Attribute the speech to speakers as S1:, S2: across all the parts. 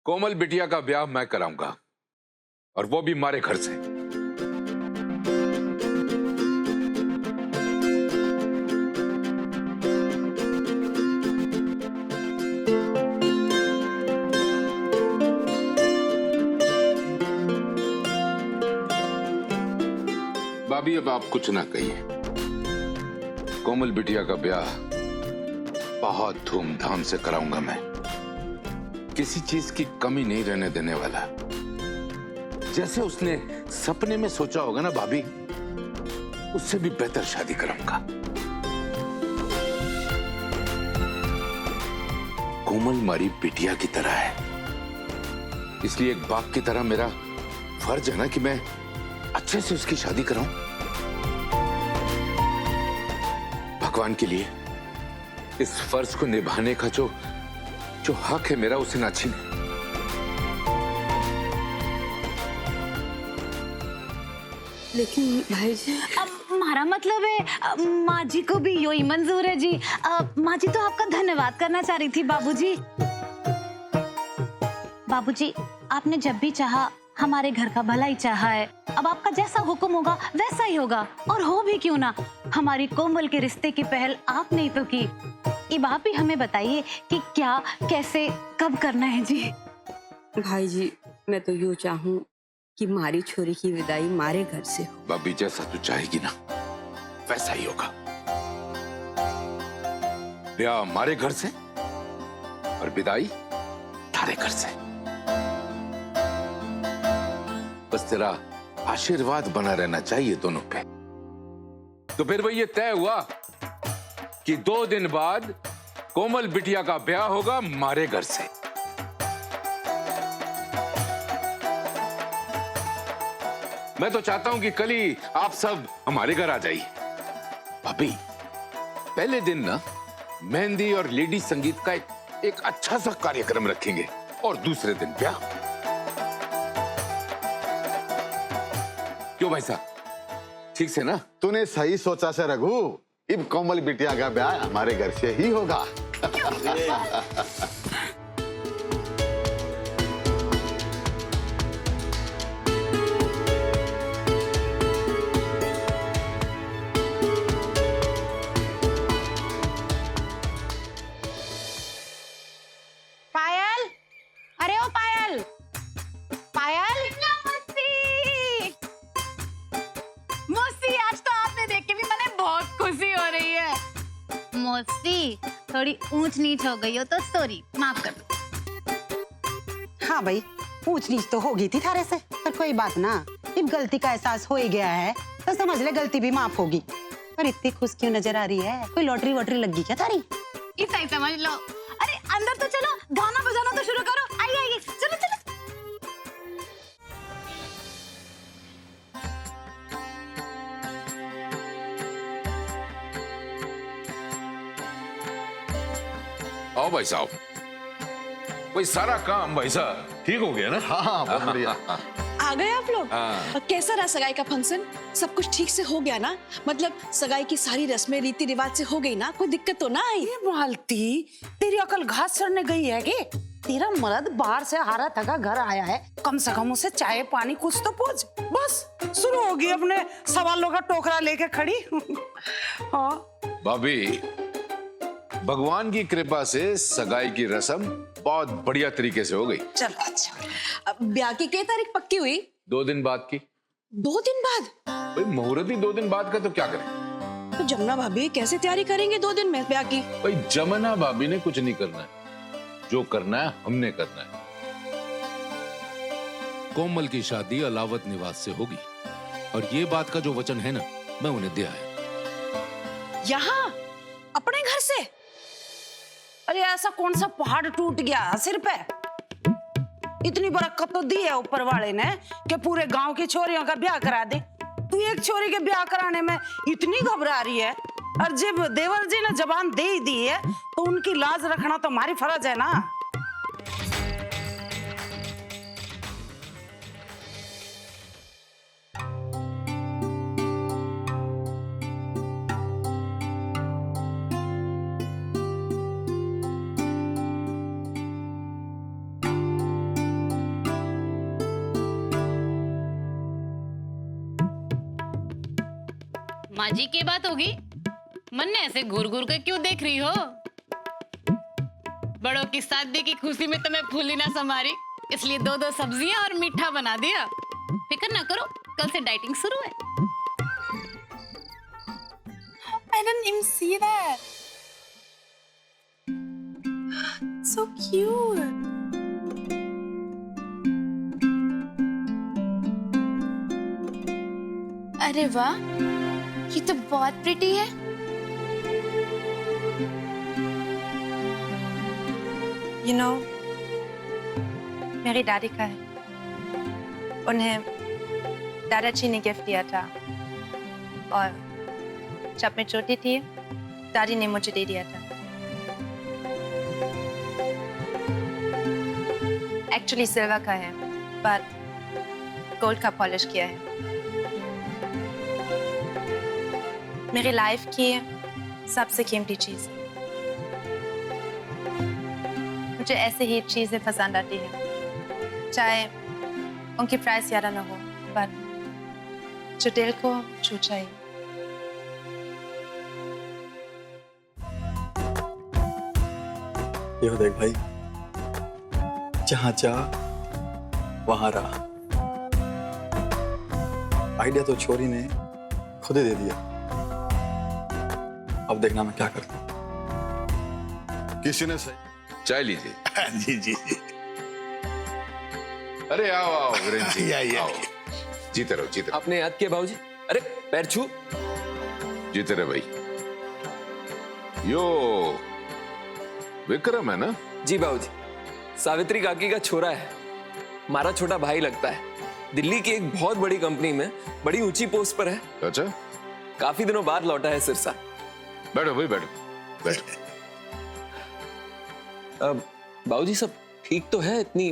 S1: कोमल बिटिया का ब्याह मैं कराऊंगा, और वो भी हमारे घर से। भाभी अब आप कुछ ना कहिए। कोमल बिटिया का ब्याह बहुत धूमधाम से कराऊंगा मैं। किसी चीज की कमी नहीं रहने देने वाला। जैसे उसने सपने में सोचा होगा ना भाभी, उससे भी बेहतर शादी कराऊंगा। कोमल हमारी बिटिया की तरह है, इसलिए एक बाप की तरह मेरा फर्ज है ना कि मैं अच्छे से उसकी शादी कराऊं। भगवान के लिए इस फर्ज को निभाने का जो हक है मेरा, उसे ना छीने।
S2: लेकिन भाई जी,
S3: हमारा मतलब है माँ जी को भी यही मंजूर है जी। माँ जी तो आपका धन्यवाद करना चाह रही थी बाबूजी। बाबूजी, आपने जब भी चाहा हमारे घर का भला ही चाहा है। अब आपका जैसा हुक्म होगा वैसा ही होगा, और हो भी क्यों ना। हमारी कोमल के रिश्ते की पहल आपने ही तो की। अब आप ही हमें बताइए कि क्या, कैसे, कब करना है जी।
S2: भाई जी, मैं तो यूँ चाहूँ कि मारी छोरी की विदाई मारे घर से हो।
S1: भाभी जैसा तू चाहेगी ना वैसा ही होगा। ब्याह हमारे घर से और विदाई तारे घर से। बस तेरा आशीर्वाद बना रहना चाहिए दोनों पे। तो फिर वही ये तय हुआ कि 2 दिन बाद कोमल बिटिया का ब्याह होगा हमारे घर से। मैं तो चाहता हूं कि कल ही आप सब हमारे घर आ जाइए। भाभी, पहले दिन ना मेहंदी और लेडी संगीत का एक अच्छा सा कार्यक्रम रखेंगे, और दूसरे दिन ब्याह। क्यों भाई साहब, ठीक से ना?
S4: तूने सही सोचा से रघु। अब कोमल बिटिया का ब्याह हमारे घर से ही होगा।
S3: पायल, अरे ओ पायल, पायल। मौसी, आज तो आपने देख के भी मैंने बहुत खुशी हो रही है। मौसी, थोड़ी ऊंच नीच हो गई हो तो सॉरी, माफ कर दो।
S5: हाँ भाई, ऊंच नीच तो होगी थी थारे से, पर कोई बात ना। जब गलती का एहसास हो ही गया है तो समझ ले गलती भी माफ होगी। पर इतनी खुश क्यों नजर आ रही है? कोई लॉटरी वॉटरी लगी क्या थारी?
S3: इस ही समझ लो। अरे अंदर तो चलो, गाना बजाना तो शुरू करो। आइए आइए, चलो चलो।
S1: आओ भाई साहब। भाई सारा काम भाई साहब ठीक हो गया ना?
S4: हाँ, बहुत बढ़िया।
S6: आ गए आप लोग?
S1: हाँ।
S6: और कैसा रहा सगाई का फंक्शन? सब कुछ ठीक से हो गया ना? मतलब सगाई की सारी रस्में रीति रिवाज से हो गई ना? कोई दिक्कत तो ना आई?
S5: ये मालती, तेरी अकल घास चढ़ने गई है कि? तेरा मर्द बाहर से हारा थका घर आया है, कम से कम उसे चाय पानी कुछ तो पूछ। बस शुरू होगी अपने सवालों का टोकरा लेके खड़ी। हाँ
S1: भाभी, भगवान की कृपा से सगाई की रस्म बहुत बढ़िया तरीके से हो गई।
S5: चलो अच्छा।
S6: अब ब्याह की क्या तारीख पक्की हुई?
S1: 2 दिन बाद की।
S6: 2 दिन बाद?
S1: भाई मुहूर्त ही 2 दिन बाद का, तो क्या करें?
S6: तो जमुना भाभी कैसे तैयारी करेंगे 2 दिन में ब्याह की?
S1: भाई जमुना भाभी ने कुछ नहीं करना है, जो करना है हमने करना है। कोमल की शादी अलावत निवास से होगी, और ये बात का जो वचन है ना, मैं उन्हें दिया है।
S6: यहाँ अपने घर से?
S5: अरे ऐसा कौन सा पहाड़ टूट गया सिर पे? इतनी बरकत तो दी है ऊपर वाले ने कि पूरे गांव की छोरियों का ब्याह करा दे। तू एक छोरी के ब्याह कराने में इतनी घबरा रही है, और जब देवर जी ने जबान दे ही दी है तो उनकी लाज रखना तो हमारी फर्ज है ना।
S3: माँ जी की बात होगी। मन ने ऐसे घूर घूर कर क्यों देख रही हो? बड़ों की शादी की खुशी में तो मैं फूली ना समारी, इसलिए 2-2 सब्जियां और मीठा बना दिया। फिक्र ना करो, कल से डाइटिंग शुरू है।
S6: I didn't even see that. So cute. अरे वाह, ये तो बहुत प्रिटी है। You know, मेरी दादी का है। उन्हें दादाजी ने गिफ्ट दिया था और जब मैं छोटी थी दादी ने मुझे दे दिया था। एक्चुअली सिल्वर का है पर गोल्ड का पॉलिश किया है। मेरी लाइफ की सबसे कीमती चीज। मुझे ऐसे ही चीजें पसंद आती हैं, चाहे उनकी प्राइस ज्यादा ना हो पर जो दिल को छू जाए।
S7: यो देख भाई, जहां जा वहां रहा। आइडिया तो छोरी ने खुद ही दे दिया। अब देखना मैं क्या करता हूं।
S4: किसी ने सही।
S1: चाय लीजिए।
S8: जी जी जी।
S1: अरे आओ आओ वीरेन जी,
S8: आइए,
S1: आओ। जीते रहो, जीते रहो,
S9: आपने याद किया बाबूजी? अरे पैर छू।
S1: जीते रहे भाई। यो विक्रम है ना?
S9: जी बाबूजी, सावित्री काकी का छोरा है, हमारा छोटा भाई लगता है। दिल्ली की एक बहुत बड़ी कंपनी में बड़ी ऊंची पोस्ट पर है।
S1: अच्छा,
S9: काफी दिनों बाद लौटा है सिरसा।
S1: बैठो भाई, बैठो बैठो।
S9: बाबूजी सब ठीक तो है? इतनी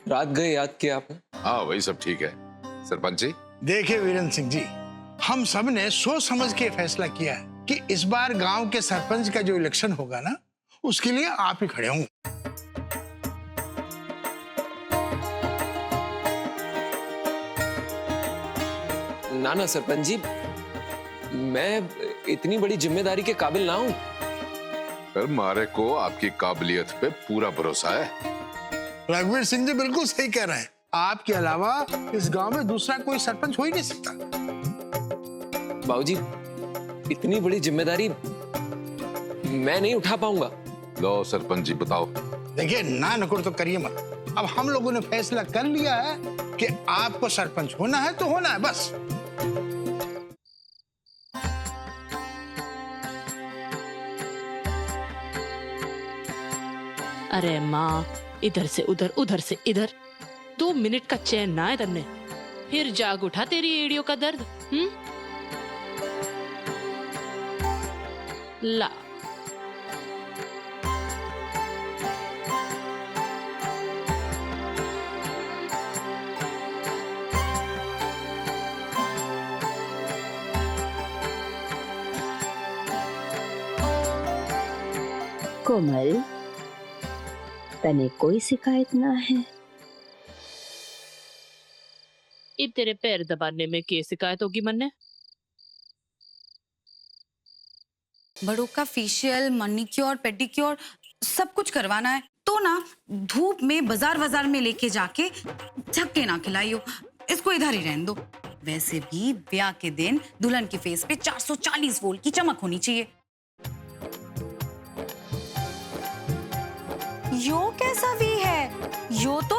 S9: रात गए याद किया आपने?
S1: हाँ वही सब ठीक है। सरपंच जी,
S8: देखिए वीरेंद्र सिंह जी, हम सब ने सोच समझ के फैसला किया है कि इस बार गांव के सरपंच का जो इलेक्शन होगा ना, उसके लिए आप ही खड़े हों।
S9: ना ना सरपंच जी, मैं इतनी बड़ी जिम्मेदारी के काबिल ना हूं।
S1: पर मारे को आपकी काबिलियत पे पूरा भरोसा है।
S8: रघुवीर सिंह जी बिल्कुल सही कह रहे हैं। आपके अलावा इस गांव में दूसरा कोई सरपंच हो ही नहीं सकता।
S9: बाबूजी, इतनी बड़ी जिम्मेदारी मैं नहीं उठा पाऊंगा।
S1: लो सरपंच जी बताओ।
S8: देखिए, ना नकुर तो करिए मत। अब हम लोगों ने फैसला कर लिया है कि आपको सरपंच होना है तो होना है, बस।
S10: अरे माँ, इधर से उधर उधर से इधर, 2 मिनट का चैन ना है तन्ने। फिर जाग उठा तेरी एड़ियों का दर्द। ला
S2: कोमल, तने कोई शिकायत ना है?
S10: ये तेरे पैर दबाने में क्या शिकायत होगी मन्ने?
S5: बड़ों का फेशियल, मैनिक्योर, पेडिक्योर सब कुछ करवाना है तो ना धूप में बाजार में लेके जाके झक्के ना खिलाइयो, इसको इधर ही रहने दो। वैसे भी ब्याह के दिन दुल्हन की फेस पे 440 वोल्ट की चमक होनी चाहिए। यो कैसा वी है? यो तो